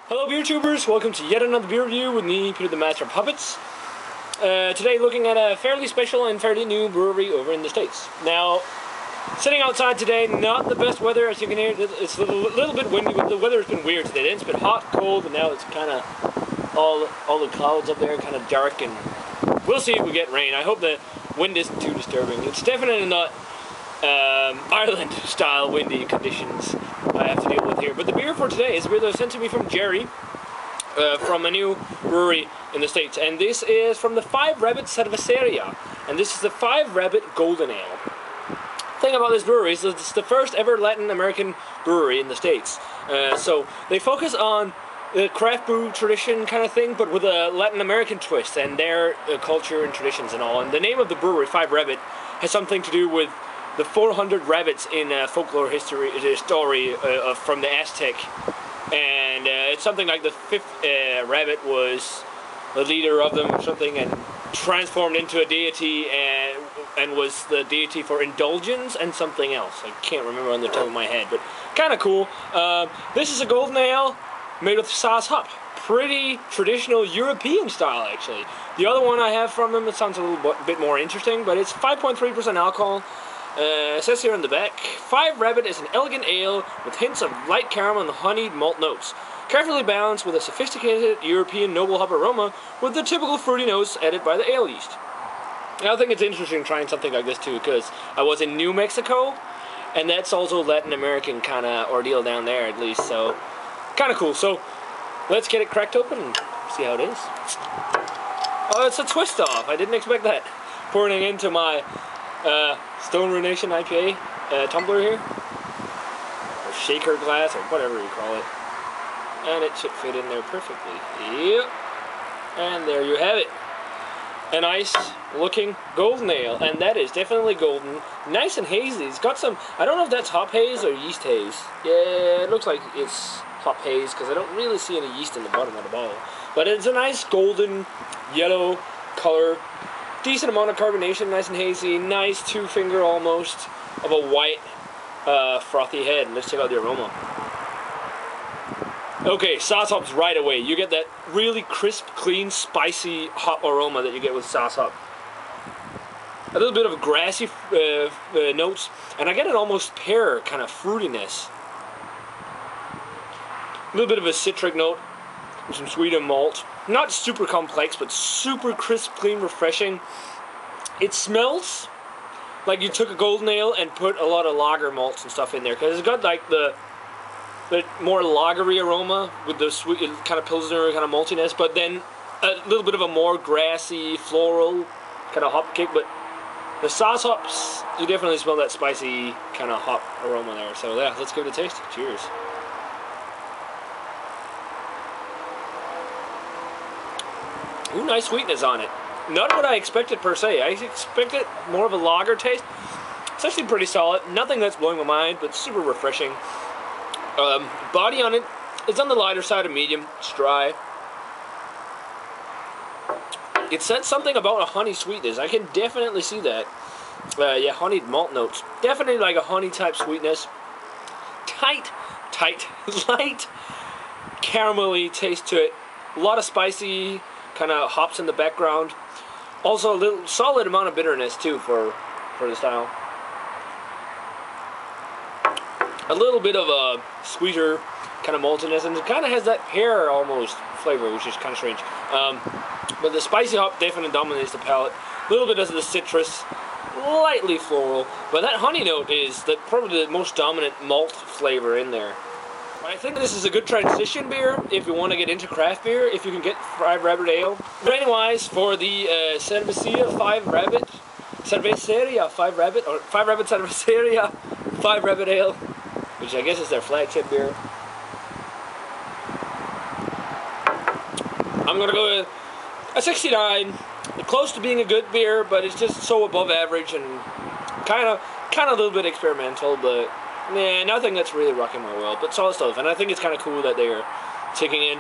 Hello beer tubers, welcome to yet another beer review with me, Peter the Master of Puppets. Today looking at a fairly special and fairly new brewery over in the States. Now, sitting outside today, not the best weather as you can hear. It's a little bit windy, but the weather has been weird today. It's been hot, cold, and now it's kind of all the clouds up there kind of dark, and we'll see if we get rain. I hope the wind isn't too disturbing. It's definitely not Ireland style windy conditions I have to deal with here. But the beer for today is a beer that was sent to me from Jerry from a new brewery in the States, and this is from the Five Rabbit Cerveceria, and this is the Five Rabbit Golden Ale. The thing about this brewery is that it's the first ever Latin American brewery in the States. So they focus on the craft brew tradition kind of thing, but with a Latin American twist and their culture and traditions and all. And the name of the brewery, Five Rabbit, has something to do with the 400 rabbits in folklore history story from the Aztec, and it's something like the fifth rabbit was the leader of them or something, and transformed into a deity and was the deity for indulgence and something else. I can't remember on the top of my head, but kind of cool. This is a golden ale made with Saaz hop. Pretty traditional European style, actually. The other one I have from them, it sounds a little bit more interesting, but it's 5.3% alcohol. It says here on the back, Five Rabbit is an elegant ale with hints of light caramel and honeyed malt notes, carefully balanced with a sophisticated European noble hop aroma with the typical fruity notes added by the ale yeast. Now, I think it's interesting trying something like this too, because I was in New Mexico, and that's also Latin American kind of ordeal down there at least, so kind of cool. So let's get it cracked open and see how it is. Oh, it's a twist off. I didn't expect that. Pouring it into my Stone Ruination IPA tumbler here, or shaker glass, or whatever you call it, and it should fit in there perfectly. Yep, and there you have it. A nice looking golden ale, and that is definitely golden, nice and hazy. It's got some, I don't know if that's hop haze or yeast haze. Yeah, it looks like it's hop haze because I don't really see any yeast in the bottom of the bottle, but it's a nice golden yellow color. Decent amount of carbonation, nice and hazy, nice two-finger almost of a white frothy head. Let's check out the aroma. Okay, Saaz hops right away. You get that really crisp, clean, spicy hop aroma that you get with Saaz hop. A little bit of grassy notes, and I get an almost pear kind of fruitiness. A little bit of a citric note, with some sweet and malt. Not super complex, but super crisp, clean, refreshing. It smells like you took a golden ale and put a lot of lager malts and stuff in there, because it's got like the more lagery aroma with the sweet kind of pilsner kind of maltiness, but then a little bit of a more grassy, floral kind of hop kick. But the Saaz hops, you definitely smell that spicy kind of hop aroma there. So yeah, let's give it a taste. Cheers. Ooh, nice sweetness on it. Not what I expected per se. I expected more of a lager taste. It's actually pretty solid. Nothing that's blowing my mind, but super refreshing. Body on it is on the lighter side of medium. It's dry. It said something about a honey sweetness. I can definitely see that. Yeah, honeyed malt notes. Definitely like a honey type sweetness. Tight, light, caramelly taste to it. A lot of spicy kind of hops in the background. Also a little solid amount of bitterness too for the style. A little bit of a sweeter kind of maltiness, and it kind of has that pear almost flavor, which is kind of strange. But the spicy hop definitely dominates the palate. A little bit of the citrus, lightly floral, but that honey note is probably the most dominant malt flavor in there. I think this is a good transition beer if you want to get into craft beer, if you can get Five Rabbit Ale. Rating-wise, for the Cerveceria Five Rabbit Cerveceria Five Rabbit Ale, which I guess is their flagship beer, I'm gonna go with a 69. Close to being a good beer, but it's just so above average and kind of a little bit experimental, but nah, nothing that's really rocking my world, but solid stuff. And I think it's kind of cool that they're taking in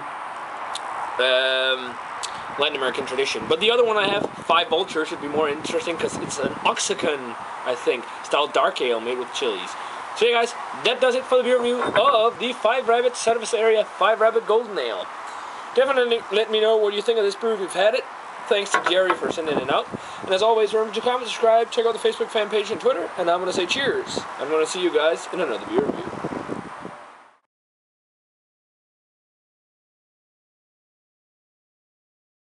Latin American tradition. But the other one I have, Five Vulture, should be more interesting because it's an Oaxacan, I think, style dark ale made with chilies. So yeah guys, that does it for the beer review of the 5 Rabbit Cerveceria 5 Rabbit Golden Ale. Definitely let me know what you think of this brew if you've had it. Thanks to Jerry for sending it out. And as always, remember to comment, subscribe, check out the Facebook fan page and Twitter. And I'm going to say cheers. I'm going to see you guys in another beer review.